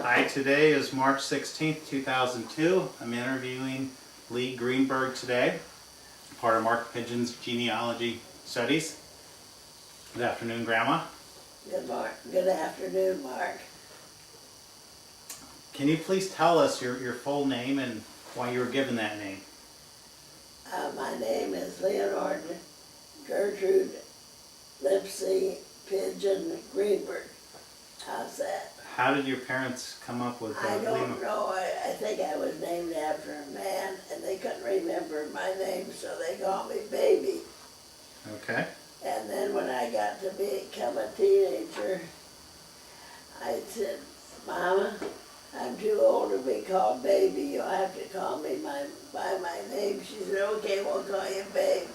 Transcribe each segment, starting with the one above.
Hi, today is March 16th, 2002. I'm interviewing Lee Greenberg today, part of Mark Pidgeon's genealogy studies. Good afternoon, Grandma. Good afternoon, Mark. Can you please tell us your full name and why you were given that name? My name is Leonord Gertrude Lipsey Pidgeon Greenberg. How's that? How did your parents come up with I don't Leonord? know. I think I was named after a man, and they couldn't remember my name, so they called me Baby. Okay. And then when I got to become a teenager, I said, Mama, I'm too old to be called Baby. You'll have to call me by my name. She said, okay, we'll call you Babe.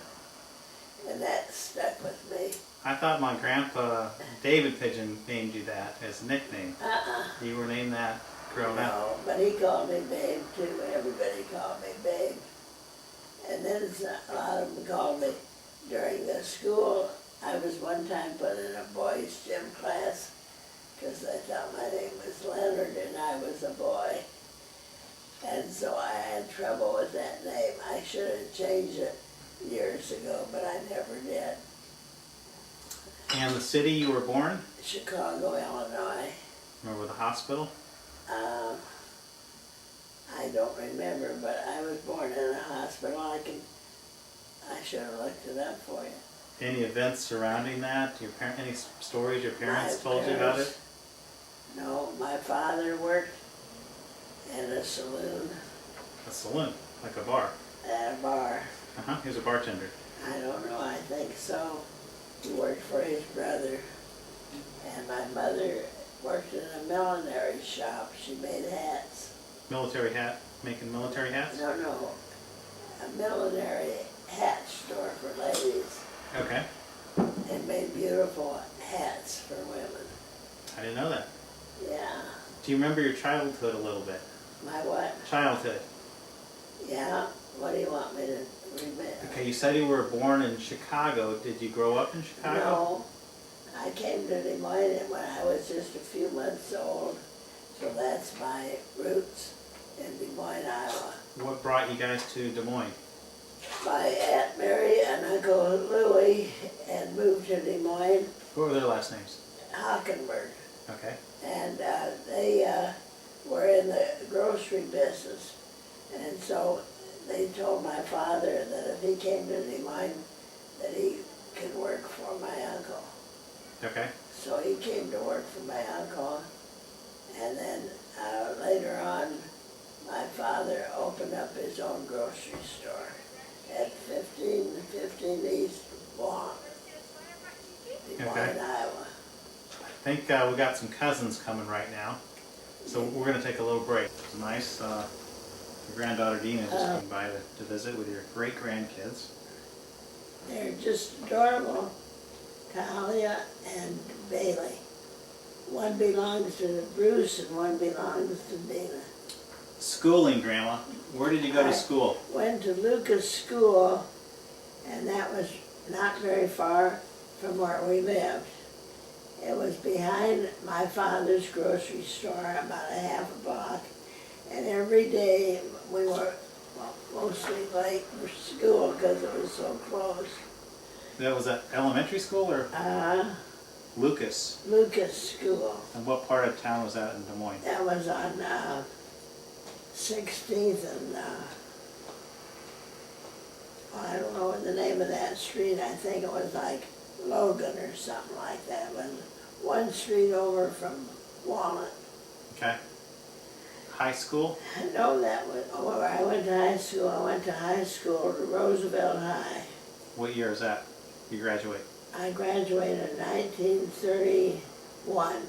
And that stuck with me. I thought my grandpa, David Pidgeon, named you that as a nickname. You were named that growing up. No, but he called me Babe too. Everybody called me Babe. And then a lot of them called me during the school. I was one time put in a boys' gym class because I thought my name was Leonard and I was a boy. And so I had trouble with that name. I should have changed it years ago, but I never did. And the city you were born? Chicago, Illinois. Remember the hospital? I don't remember, but I was born in a hospital. I should have looked it up for you. Any events surrounding that? Any stories your parents told you about it? No, my father worked in a saloon. A saloon, like a bar? At a bar. He was a bartender. I don't know, I think so. He worked for his brother. And my mother worked in a millinery shop. She made hats. Military hat? Making military hats? No. A millinery hat store for ladies. Okay. And made beautiful hats for women. I didn't know that. Yeah. Do you remember your childhood a little bit? My what? Childhood. Yeah. What do you want me to remember? Okay, you said you were born in Chicago. Did you grow up in Chicago? No. I came to Des Moines when I was just a few months old. So that's my roots in Des Moines, Iowa. What brought you guys to Des Moines? My Aunt Mary and Uncle Louie had moved to Des Moines. What were their last names? Hockenberg. Okay. And they were in the grocery business. And so they told my father that if he came to Des Moines, that he could work for my uncle. Okay. So he came to work for my uncle. And then later on, my father opened up his own grocery store at 1515 East Des Moines, Iowa. I think we got some cousins coming right now. So we're going to take a little break. It's nice. Your granddaughter Dina just came by to visit with your great-grandkids. They're just adorable. Talia and Bailey. One belongs to Bruce and one belongs to Dina. Schooling, Grandma. Where did you go to school? Went to Lucas School, and that was not very far from where we lived. It was behind my father's grocery store, about a half a block. And every day we were mostly late for school because it was so close. That was at elementary school or? Lucas. Lucas School. And what part of town was that in Des Moines? That was on 16th and, I don't know the name of that street. I think it was like Logan or something like that. It was one street over from Walnut. Okay. High school? No, that was where I went to high school. I went to high school to Roosevelt High. What year is that? You graduate? I graduated in 1931.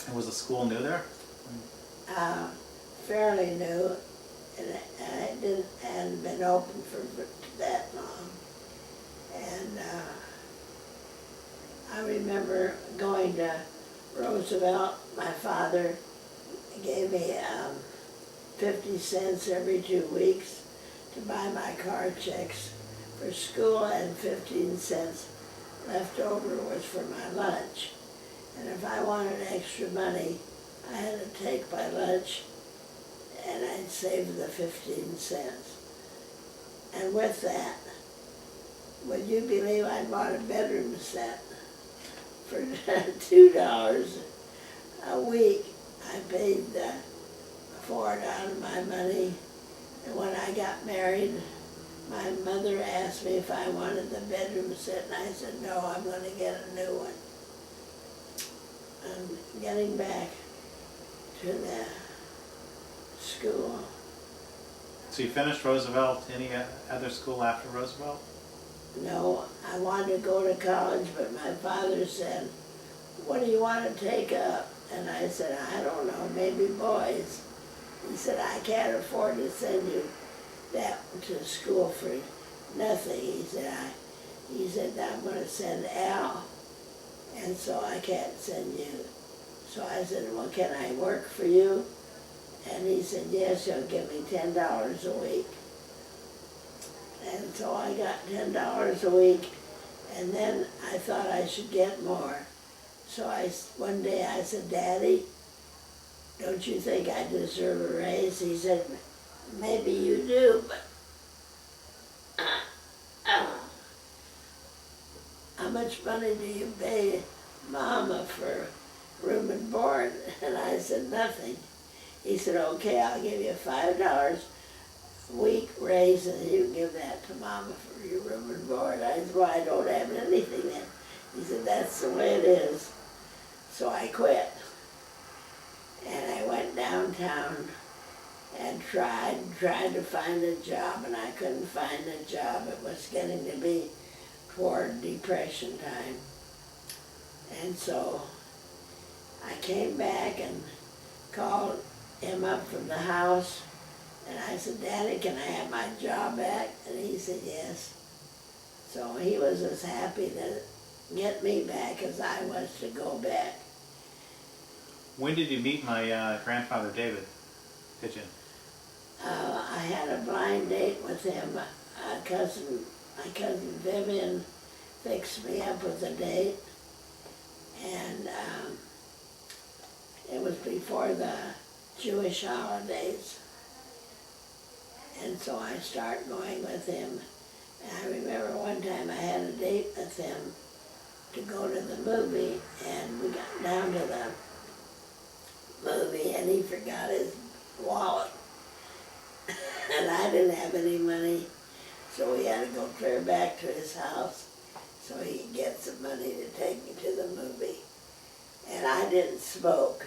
And was the school new there? Fairly new, and it hadn't been open for that long. And I remember going to Roosevelt. My father gave me 50 cents every 2 weeks to buy my car checks for school, and 15 cents left over was for my lunch. And if I wanted extra money, I had to take my lunch and I'd save the 15 cents. And with that, would you believe I bought a bedroom set for $2 a week? I paid for it out of my money. And when I got married, my mother asked me if I wanted the bedroom set, and I said, no, I'm going to get a new one. I'm getting back to the school. So you finished Roosevelt, any other school after Roosevelt? No, I wanted to go to college, but my father said, what do you want to take up? And I said, I don't know, maybe boys. He said, I can't afford to send you that to school for nothing. He said, I'm going to send Al, and so I can't send you. So I said, well, can I work for you? And he said, yes, you'll give me $10 a week. And so I got $10 a week, and then I thought I should get more. So one day I said, Daddy, don't you think I deserve a raise? He said, maybe you do, but how much money do you pay Mama for room and board? And I said, nothing. He said, okay, I'll give you $5 a week raise, and you can give that to Mama for your room and board. I said, well, I don't have anything then. He said, that's the way it is. So I quit. And I went downtown and tried to find a job, and I couldn't find a job. It was getting to be toward Depression time. And so I came back and called him up from the house, and I said, Daddy, can I have my job back? And he said, yes. So he was as happy to get me back as I was to go back. When did you meet my grandfather, David Pidgeon? I had a blind date with him. My cousin Vivian fixed me up with a date, and it was before the Jewish holidays. And so I started going with him. And I remember one time I had a date with him to go to the movie, and we got down to the movie and he forgot his wallet. And I didn't have any money, so we had to go clear back to his house so he could get some money to take me to the movie. And I didn't smoke,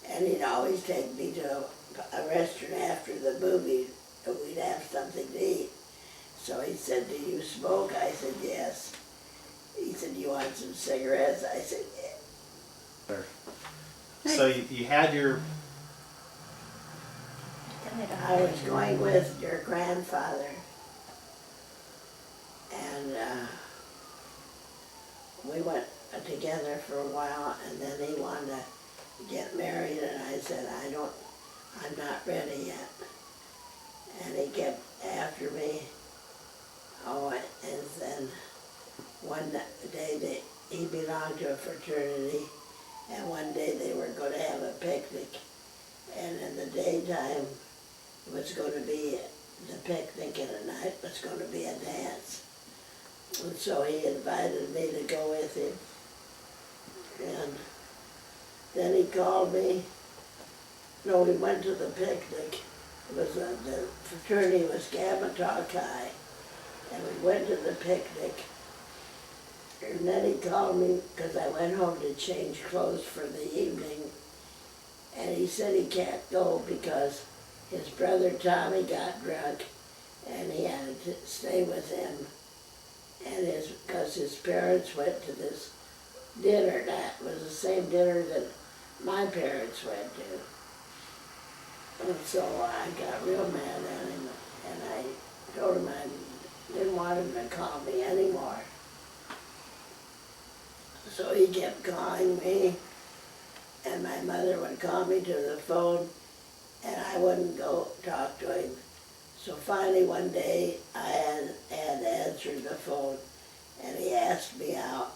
and he'd always take me to a restaurant after the movie, and we'd have something to eat. So he said, do you smoke? I said, yes. He said, you want some cigarettes? I said, yeah. So you had your... I was going with your grandfather, and we went together for a while, and then he wanted to get married, and I said, I'm not ready yet. And he kept after me. Oh, and then one day he belonged to a fraternity, and one day they were going to have a picnic, and in the daytime it was going to be the picnic, and at night was going to be a dance. And so he invited me to go with him. And then he called me. No, we went to the picnic. It was the fraternity was Gamma Tau Chi, and we went to the picnic. And then he called me because I went home to change clothes for the evening, and he said he can't go because his brother Tommy got drunk, and he had to stay with him, and because his parents went to this dinner that was the same dinner that my parents went to. And so I got real mad at him, and I told him I didn't want him to call me anymore. So he kept calling me, and my mother would call me to the phone, and I wouldn't go talk to him. So finally one day I had answered the phone, and he asked me out.